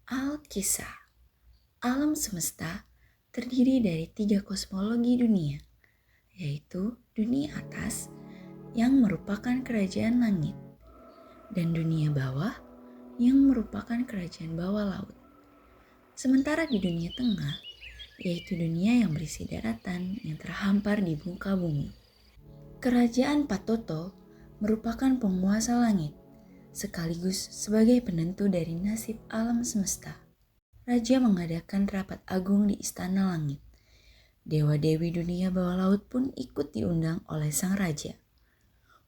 Al-Kisah. Alam semesta terdiri dari 3 kosmologi dunia, yaitu dunia atas yang merupakan kerajaan langit, dan dunia bawah yang merupakan kerajaan bawah laut. Sementara di dunia tengah, yaitu dunia yang berisi daratan yang terhampar di muka bumi. Kerajaan Patoto merupakan penguasa langit, sekaligus sebagai penentu dari nasib alam semesta. Raja mengadakan rapat agung di Istana Langit. Dewa-dewi dunia bawah laut pun ikut diundang oleh sang raja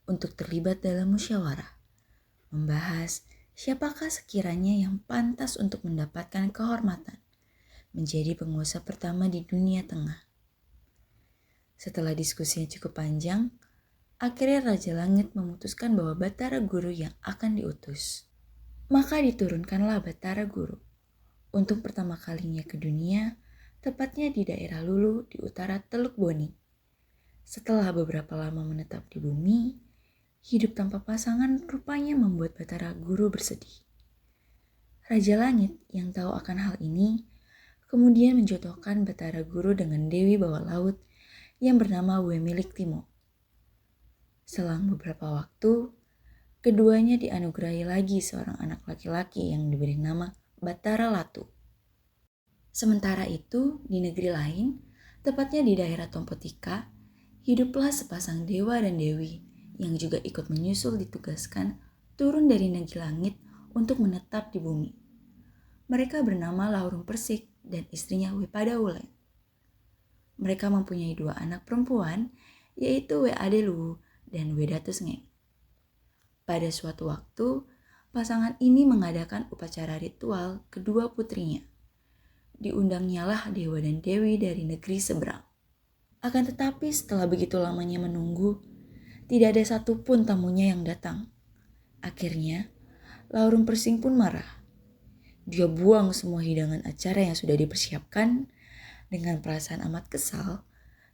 untuk terlibat dalam musyawarah, membahas siapakah sekiranya yang pantas untuk mendapatkan kehormatan menjadi penguasa pertama di dunia tengah. Setelah diskusinya cukup panjang, akhirnya Raja Langit memutuskan bahwa Batara Guru yang akan diutus. Maka diturunkanlah Batara Guru untuk pertama kalinya ke dunia, tepatnya di daerah Lulu di utara Teluk Boni. Setelah beberapa lama menetap di bumi, hidup tanpa pasangan rupanya membuat Batara Guru bersedih. Raja Langit yang tahu akan hal ini, kemudian menjodohkan Batara Guru dengan Dewi Bawah Laut yang bernama Wemilik Timo. Selang beberapa waktu, keduanya dianugerahi lagi seorang anak laki-laki yang diberi nama Batara Latu. Sementara itu, di negeri lain, tepatnya di daerah Tompotika, hiduplah sepasang dewa dan dewi yang juga ikut menyusul ditugaskan turun dari negeri langit untuk menetap di bumi. Mereka bernama Laurung Persik dan istrinya Wepada Wulan. Mereka mempunyai 2 anak perempuan, yaitu Weadelu dan Wedatus Ngeng. Pada suatu waktu, pasangan ini mengadakan upacara ritual kedua putrinya. Diundangnyalah dewa dan dewi dari negeri seberang. Akan tetapi setelah begitu lamanya menunggu, tidak ada satupun tamunya yang datang. Akhirnya, Laurung Persing pun marah. Dia buang semua hidangan acara yang sudah dipersiapkan. Dengan perasaan amat kesal,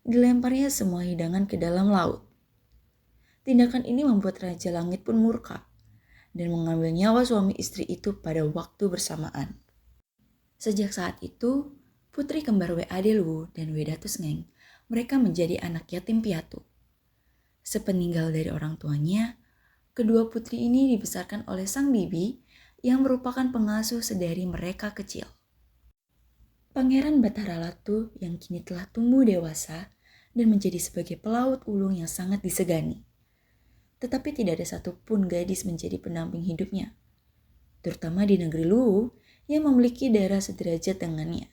dilemparnya semua hidangan ke dalam laut. Tindakan ini membuat Raja Langit pun murka dan mengambil nyawa suami istri itu pada waktu bersamaan. Sejak saat itu, putri kembar Weadelu dan Wedatus Ngeng, mereka menjadi anak yatim piatu. Sepeninggal dari orang tuanya, kedua putri ini dibesarkan oleh sang bibi yang merupakan pengasuh sedari mereka kecil. Pangeran Batara Latu yang kini telah tumbuh dewasa dan menjadi sebagai pelaut ulung yang sangat disegani. Tetapi tidak ada satupun gadis menjadi pendamping hidupnya, terutama di negeri Luwu yang memiliki daerah sederajat dengannya.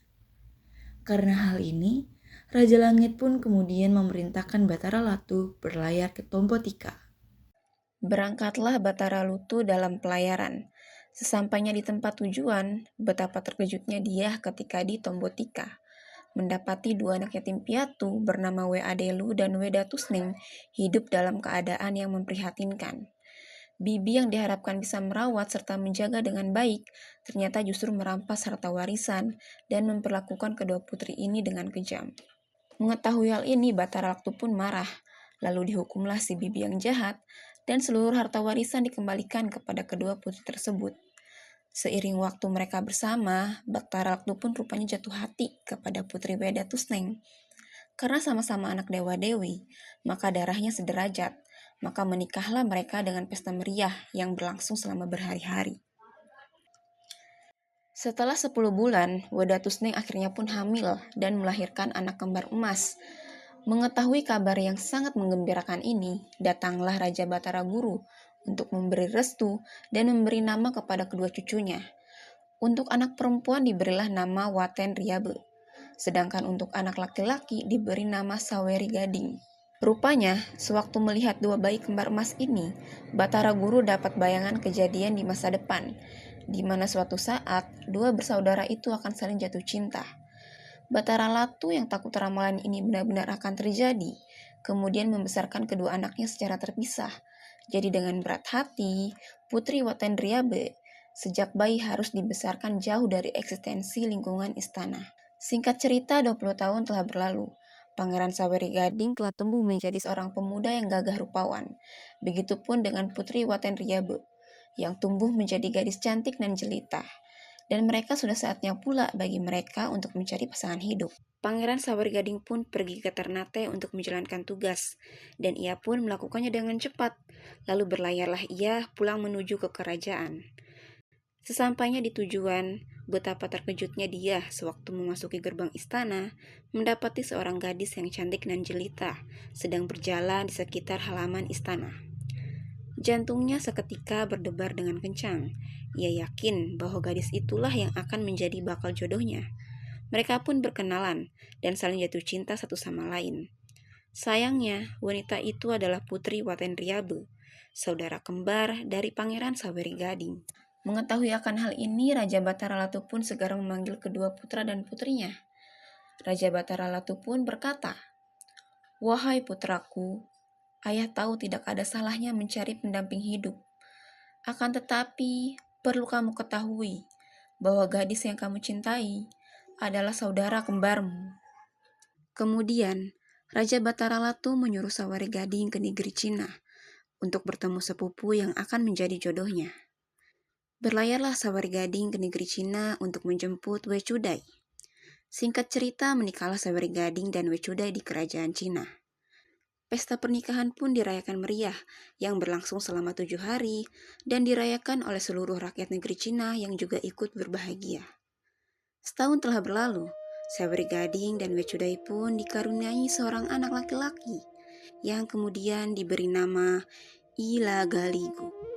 Karena hal ini, Raja Langit pun kemudian memerintahkan Batara Latu berlayar ke Tompotika. Berangkatlah Batara Lutu dalam pelayaran. Sesampainya di tempat tujuan, betapa terkejutnya dia ketika di Tompotika mendapati 2 anak yatim piatu bernama Weadelu dan Wedatusning hidup dalam keadaan yang memprihatinkan. Bibi yang diharapkan bisa merawat serta menjaga dengan baik, ternyata justru merampas harta warisan dan memperlakukan kedua putri ini dengan kejam. Mengetahui hal ini, Batara Laktu pun marah, lalu dihukumlah si bibi yang jahat, dan seluruh harta warisan dikembalikan kepada kedua putri tersebut. Seiring waktu mereka bersama, Batara Laktu pun rupanya jatuh hati kepada putri Wedatusneng. Karena sama-sama anak dewa-dewi, maka darahnya sederajat, maka menikahlah mereka dengan pesta meriah yang berlangsung selama berhari-hari. Setelah 10 bulan, Wedatusneng akhirnya pun hamil dan melahirkan anak kembar emas. Mengetahui kabar yang sangat menggembirakan ini, datanglah Raja Batara Guru untuk memberi restu dan memberi nama kepada kedua cucunya. Untuk anak perempuan diberilah nama Waten Riabe, sedangkan untuk anak laki-laki diberi nama Saweri Gading. Rupanya, sewaktu melihat 2 bayi kembar emas ini, Batara Guru dapat bayangan kejadian di masa depan, di mana suatu saat 2 bersaudara itu akan saling jatuh cinta. Batara Latu yang takut ramalan ini benar-benar akan terjadi, kemudian membesarkan kedua anaknya secara terpisah. Jadi dengan berat hati, Putri Watendriabe sejak bayi harus dibesarkan jauh dari eksistensi lingkungan istana. Singkat cerita, 20 tahun telah berlalu. Pangeran Saweri Gading telah tumbuh menjadi seorang pemuda yang gagah rupawan. Begitupun dengan Putri Watendriabe yang tumbuh menjadi gadis cantik dan jelita. dan mereka sudah saatnya pula bagi mereka untuk mencari pasangan hidup. Pangeran Sawargading pun pergi ke Ternate untuk menjalankan tugas, dan ia pun melakukannya dengan cepat. Lalu berlayarlah ia pulang menuju ke kerajaan. Sesampainya di tujuan, betapa terkejutnya dia sewaktu memasuki gerbang istana, mendapati seorang gadis yang cantik dan jelita sedang berjalan di sekitar halaman istana. Jantungnya seketika berdebar dengan kencang. Ia yakin bahwa gadis itulah yang akan menjadi bakal jodohnya. Mereka pun berkenalan dan saling jatuh cinta satu sama lain. Sayangnya, wanita itu adalah Putri Watendriabe, saudara kembar dari Pangeran Sawery. Mengetahui akan hal ini, Raja Batara Latu pun segera memanggil kedua putra dan putrinya. Raja Batara Latu pun berkata, "Wahai putraku, ayah tahu tidak ada salahnya mencari pendamping hidup. Akan tetapi, perlu kamu ketahui bahwa gadis yang kamu cintai adalah saudara kembarmu." Kemudian, Raja Batara Latu menyuruh Sawari Gading ke negeri Cina untuk bertemu sepupu yang akan menjadi jodohnya. Berlayarlah Sawari Gading ke negeri Cina untuk menjemput Wecudai. Singkat cerita, menikahlah Sawari Gading dan Wecudai di kerajaan Cina. Pesta pernikahan pun dirayakan meriah yang berlangsung selama 7 hari dan dirayakan oleh seluruh rakyat negeri Cina yang juga ikut berbahagia. Setahun telah berlalu, Sawari Gading dan Wecudai pun dikaruniai seorang anak laki-laki yang kemudian diberi nama Ila Galigo.